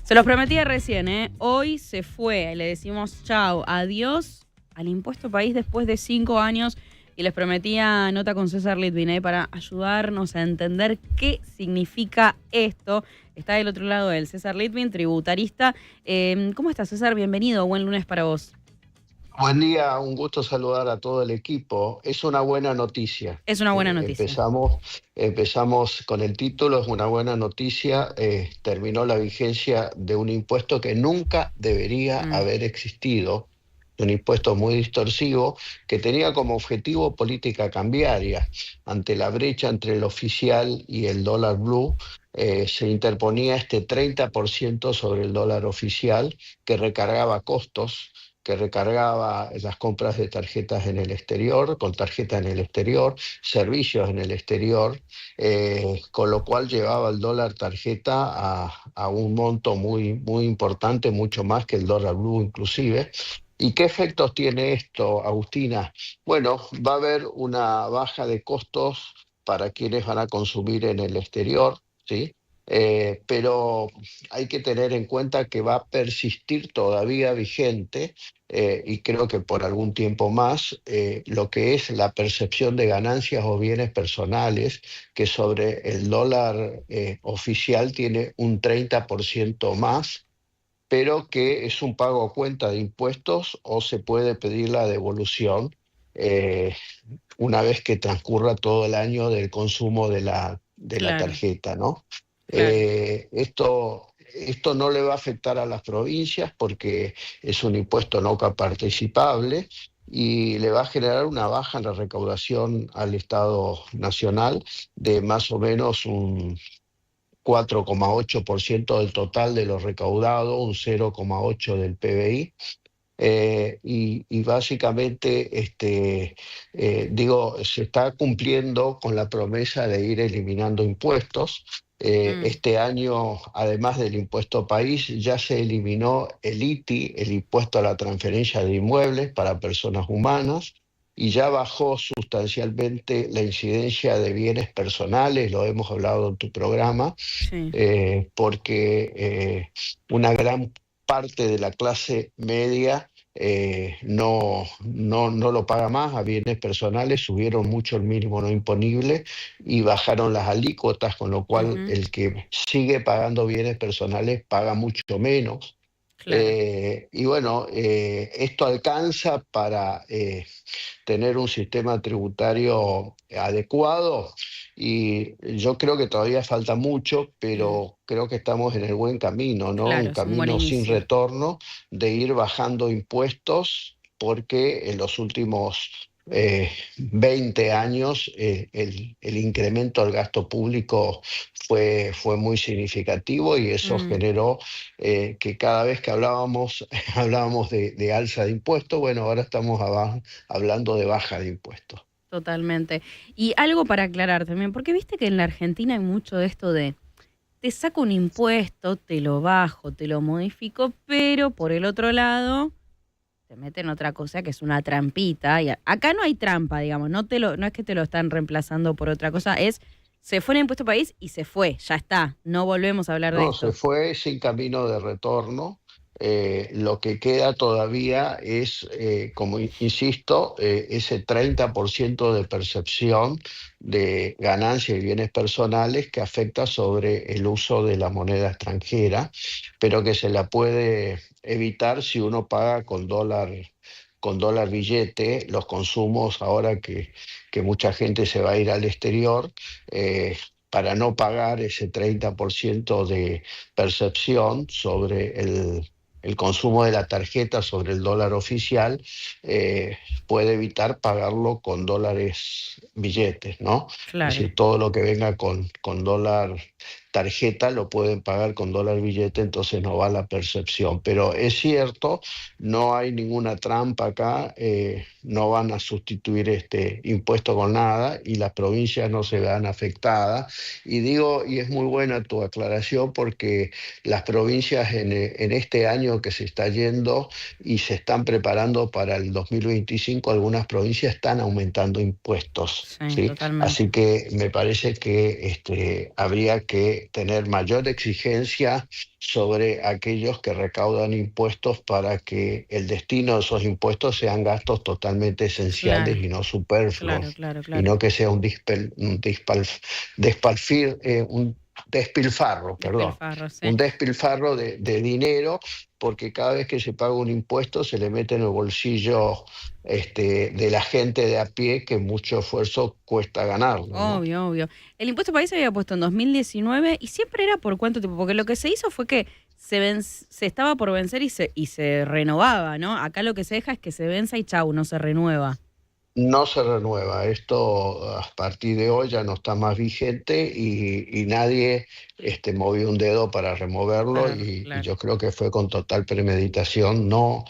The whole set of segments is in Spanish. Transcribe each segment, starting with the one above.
Se los prometía recién, ¿eh? Hoy se fue, le decimos chao, adiós al impuesto país después de 5 años y les prometía nota con César Litvin, ¿eh? Para ayudarnos a entender qué significa esto. Está del otro lado él, César Litvin, tributarista. ¿Cómo estás, César? Bienvenido, buen lunes para vos. Buen día, un gusto saludar a todo el equipo. Es una buena noticia. Es una buena noticia. Empezamos con el título, es una buena noticia. Terminó la vigencia de un impuesto que nunca debería haber existido, un impuesto muy distorsivo que tenía como objetivo política cambiaria. Ante la brecha entre el oficial y el dólar blue, se interponía este 30% sobre el dólar oficial que recargaba costos, que recargaba las compras de tarjetas en el exterior, con tarjeta en el exterior, servicios en el exterior, con lo cual llevaba el dólar tarjeta a un monto muy, muy importante, mucho más que el dólar blue inclusive. ¿Y qué efectos tiene esto, Agustina? Bueno, va a haber una baja de costos para quienes van a consumir en el exterior, ¿sí? Pero hay que tener en cuenta que va a persistir todavía vigente, y creo que por algún tiempo más, lo que es la percepción de ganancias o bienes personales, que sobre el dólar oficial tiene un 30% más, pero que es un pago a cuenta de impuestos o se puede pedir la devolución eh, una vez que transcurra todo el año del consumo de la Claro, tarjeta, ¿no? claro. Esto no le va a afectar a las provincias porque es un impuesto no participable y le va a generar una baja en la recaudación al Estado Nacional de más o menos un 4,8% del total de lo recaudado, un 0,8% del PBI. Y básicamente, se está cumpliendo con la promesa de ir eliminando impuestos. Este año, además del impuesto país, ya se eliminó el ITI, el impuesto a la transferencia de inmuebles para personas humanas, y ya bajó sustancialmente la incidencia de bienes personales, lo hemos hablado en tu programa, Sí. porque una gran parte de la clase media no lo paga más a bienes personales, subieron mucho el mínimo no imponible y bajaron las alícuotas, con lo cual Ujú. el que sigue pagando bienes personales paga mucho menos. Claro. Y bueno, esto alcanza para tener un sistema tributario adecuado, y yo creo que todavía falta mucho, Mm. pero creo que estamos en el buen camino, ¿no? Claro, Un es un buen camino sin inicio. retorno de ir bajando impuestos, porque en los últimos 20 años el incremento del gasto público fue muy significativo, y eso Mm. generó que cada vez que hablábamos de alza de impuestos, bueno, ahora estamos hablando de baja de impuestos. Totalmente. Y algo para aclarar también, porque viste que en la Argentina hay mucho de esto de te saco un impuesto, te lo bajo, te lo modifico, pero por el otro lado te meten otra cosa que es una trampita. Y acá no hay trampa, digamos, no es que te lo están reemplazando por otra cosa, es se fue el impuesto país y se fue, ya está, no volvemos a hablar de No, se esto. fue sin camino de retorno. Lo que queda todavía es, como insisto, ese 30% de percepción de ganancias y bienes personales que afecta sobre el uso de la moneda extranjera, pero que se la puede evitar si uno paga con dólar billete los consumos ahora que mucha gente se va a ir al exterior. Para no pagar ese 30% de percepción sobre el consumo de la tarjeta sobre el dólar oficial, puede evitar pagarlo con dólares billetes, ¿no? Es Claro. decir, todo lo que venga con dólar tarjeta lo pueden pagar con dólar billete, entonces no va la percepción. Pero es cierto, no hay ninguna trampa acá, no van a sustituir este impuesto con nada y las provincias no se vean afectadas. Y digo, y es muy buena tu aclaración, porque las provincias en este año que se está yendo y se están preparando para el 2025, algunas provincias están aumentando impuestos, Sí, ¿sí? totalmente. Así que me parece que habría que tener mayor exigencia sobre aquellos que recaudan impuestos para que el destino de esos impuestos sean gastos totalmente esenciales Claro, y no claro, superfluos, claro, y claro. no que sea un despilfarro, perdón, Despilfarro, un sí. despilfarro de dinero, porque cada vez que se paga un impuesto se le mete en el bolsillo de la gente de a pie, que mucho esfuerzo cuesta ganarlo, ¿no? Obvio, obvio. El impuesto país se había puesto en 2019 y siempre era por cuánto tiempo, porque lo que se hizo fue que se estaba por vencer y se renovaba, ¿no? Acá lo que se deja es que se venza y chau, no se renueva. No se renueva. Esto a partir de hoy ya no está más vigente, y nadie movió un dedo para removerlo, y Claro. yo creo que fue con total premeditación no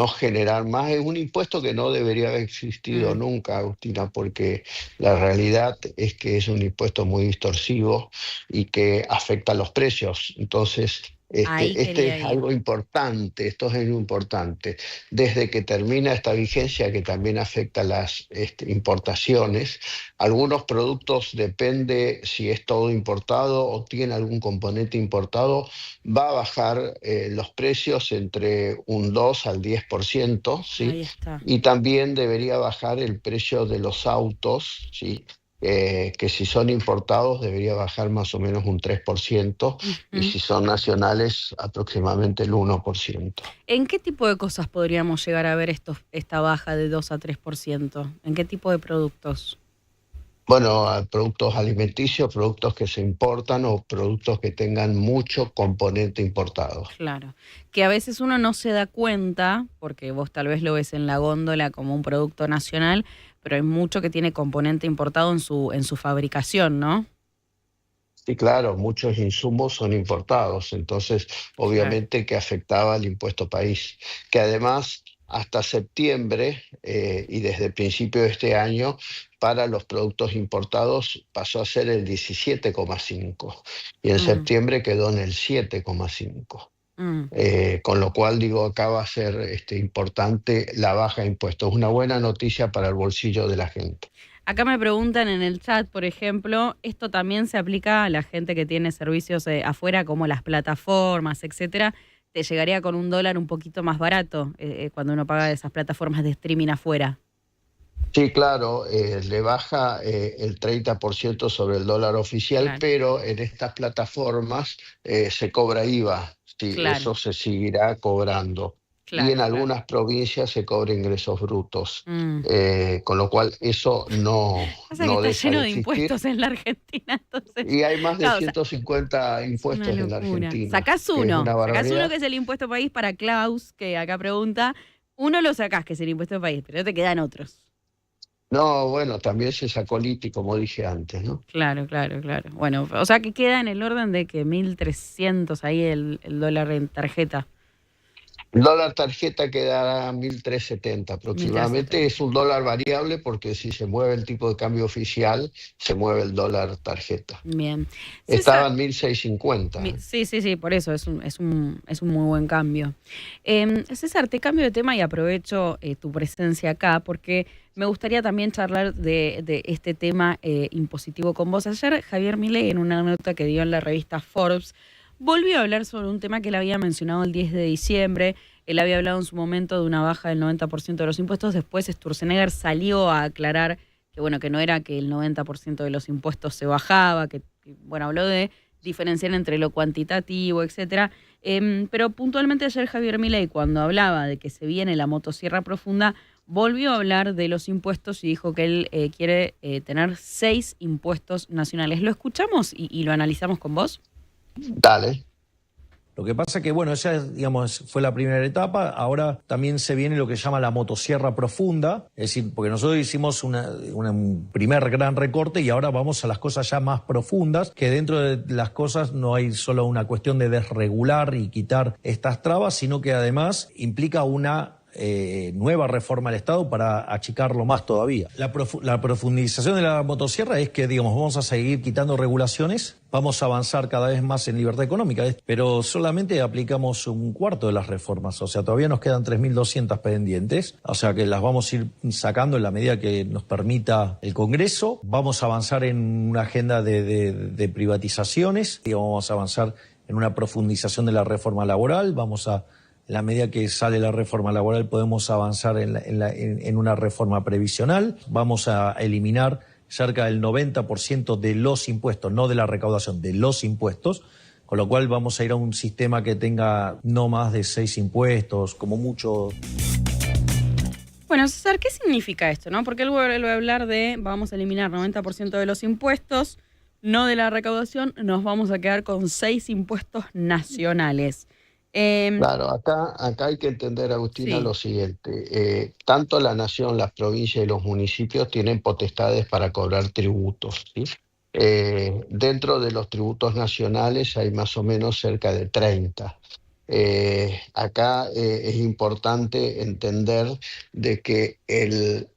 generar más. Es un impuesto que no debería haber existido Mm. nunca, Agustina, porque la realidad es que es un impuesto muy distorsivo y que afecta a los precios. Entonces, Ahí este quería es ir. algo importante, esto es algo importante. Desde que termina esta vigencia, que también afecta las importaciones, algunos productos, depende si es todo importado o tiene algún componente importado, va a bajar los precios entre un 2 al 10%, ¿sí? Ahí está. Y también debería bajar el precio de los autos, ¿sí? Que si son importados debería bajar más o menos un 3%, y Ujú. si son nacionales aproximadamente el 1%. ¿En qué tipo de cosas podríamos llegar a ver esta baja de 2 a 3%? ¿En qué tipo de productos? Bueno, a productos alimenticios, productos que se importan o productos que tengan mucho componente importado. Claro, que a veces uno no se da cuenta, porque vos tal vez lo ves en la góndola como un producto nacional, pero hay mucho que tiene componente importado en su fabricación, ¿no? Sí, claro, muchos insumos son importados, entonces Claro. obviamente que afectaba al impuesto país, que además hasta septiembre, y desde el principio de este año, para los productos importados pasó a ser el 17,5, y en Mm, septiembre quedó en el 7,5. mm. Con lo cual, digo, acá va a ser importante la baja de impuestos. Una buena noticia para el bolsillo de la gente. Acá me preguntan en el chat, por ejemplo, ¿esto también se aplica a la gente que tiene servicios afuera, como las plataformas, etcétera? ¿Te llegaría con un dólar un poquito más barato cuando uno paga de esas plataformas de streaming afuera? Sí, claro, le baja el 30% sobre el dólar oficial, Claro, pero en estas plataformas se cobra IVA. Sí, claro, eso se seguirá cobrando. Y en claro, claro. algunas provincias se cobra ingresos brutos, Mm. con lo cual eso Pasa que no está deja lleno de de existir. impuestos en la Argentina, entonces, Y hay más de claro, o sea, 150 es una impuestos en la locura. Argentina, que es una Sacás uno barbaridad. que es el impuesto país para Klaus, que acá pregunta, uno lo sacás, que es el impuesto país, pero te quedan otros. No, bueno, también se sacó Liti, como dije antes, ¿no? Claro, claro, claro. Bueno, o sea que queda en el orden de que 1.300 ahí el dólar en tarjeta. El dólar tarjeta quedará a 1.370 aproximadamente. 1.370. Es un dólar variable, porque si se mueve el tipo de cambio oficial, se mueve el dólar tarjeta. Bien. Estaba César, en 1.650. sí, sí, sí, por eso es un muy buen cambio. César, te cambio de tema y aprovecho tu presencia acá porque me gustaría también charlar de este tema impositivo con vos. Ayer Javier Milei, en una nota que dio en la revista Forbes, volvió a hablar sobre un tema que él había mencionado el 10 de diciembre. Él había hablado en su momento de una baja del 90% de los impuestos. Después Sturzenegger salió a aclarar que, bueno, que no era que el 90% de los impuestos se bajaba, bueno, habló de diferenciar entre lo cuantitativo, etcétera. Pero puntualmente ayer Javier Milei, cuando hablaba de que se viene la motosierra profunda, volvió a hablar de los impuestos y dijo que él quiere tener 6 impuestos nacionales. ¿Lo escuchamos y lo analizamos con vos? Dale. Lo que pasa que, bueno, esa, digamos, fue la primera etapa. Ahora también se viene lo que se llama la motosierra profunda, es decir, porque nosotros hicimos un primer gran recorte y ahora vamos a las cosas ya más profundas, que dentro de las cosas no hay solo una cuestión de desregular y quitar estas trabas, sino que además implica una nueva reforma al Estado para achicarlo más todavía. La profundización de la motosierra es que, digamos, vamos a seguir quitando regulaciones, vamos a avanzar cada vez más en libertad económica, pero solamente aplicamos un cuarto de las reformas, o sea, todavía nos quedan 3.200 pendientes, o sea que las vamos a ir sacando en la medida que nos permita el Congreso. Vamos a avanzar en una agenda de privatizaciones, y vamos a avanzar en una profundización de la reforma laboral, en la medida que sale la reforma laboral podemos avanzar en una reforma previsional, vamos a eliminar cerca del 90% de los impuestos, no de la recaudación, de los impuestos, con lo cual vamos a ir a un sistema que tenga no más de 6 impuestos, como mucho. Bueno, César, ¿qué significa esto, no? Porque él vuelve a hablar de vamos a eliminar 90% de los impuestos, no de la recaudación, nos vamos a quedar con 6 impuestos nacionales. Claro, acá hay que entender, Agustina, Sí. lo siguiente. Tanto la nación, las provincias y los municipios tienen potestades para cobrar tributos, ¿sí? Dentro de los tributos nacionales hay más o menos cerca de 30. Acá es importante entender de que el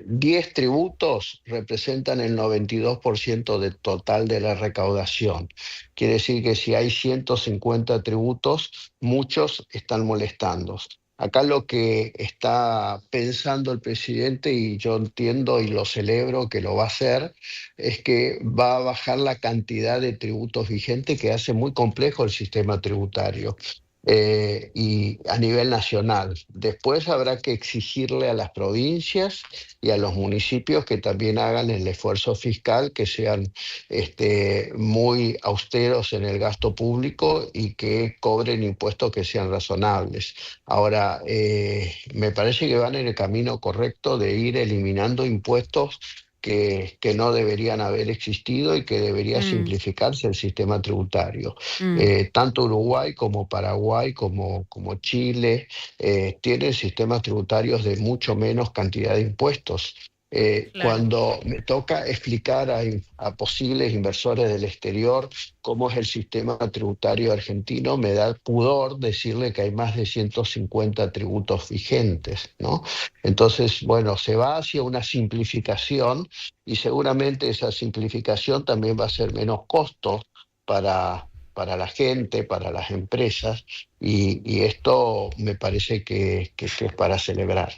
10 tributos representan el 92% del total de la recaudación. Quiere decir que si hay 150 tributos, muchos están molestando. Acá lo que está pensando el presidente, y yo entiendo y lo celebro que lo va a hacer, es que va a bajar la cantidad de tributos vigentes que hace muy complejo el sistema tributario. Y a nivel nacional. Después habrá que exigirle a las provincias y a los municipios que también hagan el esfuerzo fiscal, que sean muy austeros en el gasto público y que cobren impuestos que sean razonables. Ahora, me parece que van en el camino correcto de ir eliminando impuestos que no deberían haber existido y que debería simplificarse el sistema tributario. Tanto Uruguay como Paraguay como Chile tienen sistemas tributarios de mucho menos cantidad de impuestos. Claro. Cuando me toca explicar a posibles inversores del exterior cómo es el sistema tributario argentino, me da pudor decirle que hay más de 150 tributos vigentes, ¿no? Entonces, bueno, se va hacia una simplificación y seguramente esa simplificación también va a ser menos costo para la gente, para las empresas, y esto me parece que es para celebrar.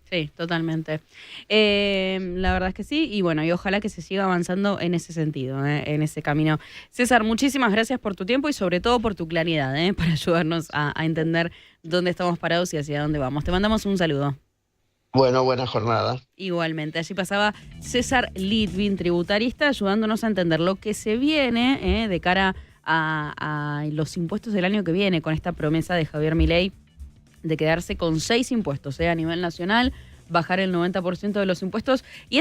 Sí, totalmente. La verdad es que sí, y bueno, y ojalá que se siga avanzando en ese sentido, en ese camino. César, muchísimas gracias por tu tiempo y sobre todo por tu claridad, para ayudarnos a entender dónde estamos parados y hacia dónde vamos. Te mandamos un saludo. Bueno, buena jornada. Igualmente, allí pasaba César Litvin, tributarista, ayudándonos a entender lo que se viene de cara a los impuestos del año que viene, con esta promesa de Javier Milei de quedarse con 6 impuestos a nivel nacional, bajar el 90% de los impuestos. Y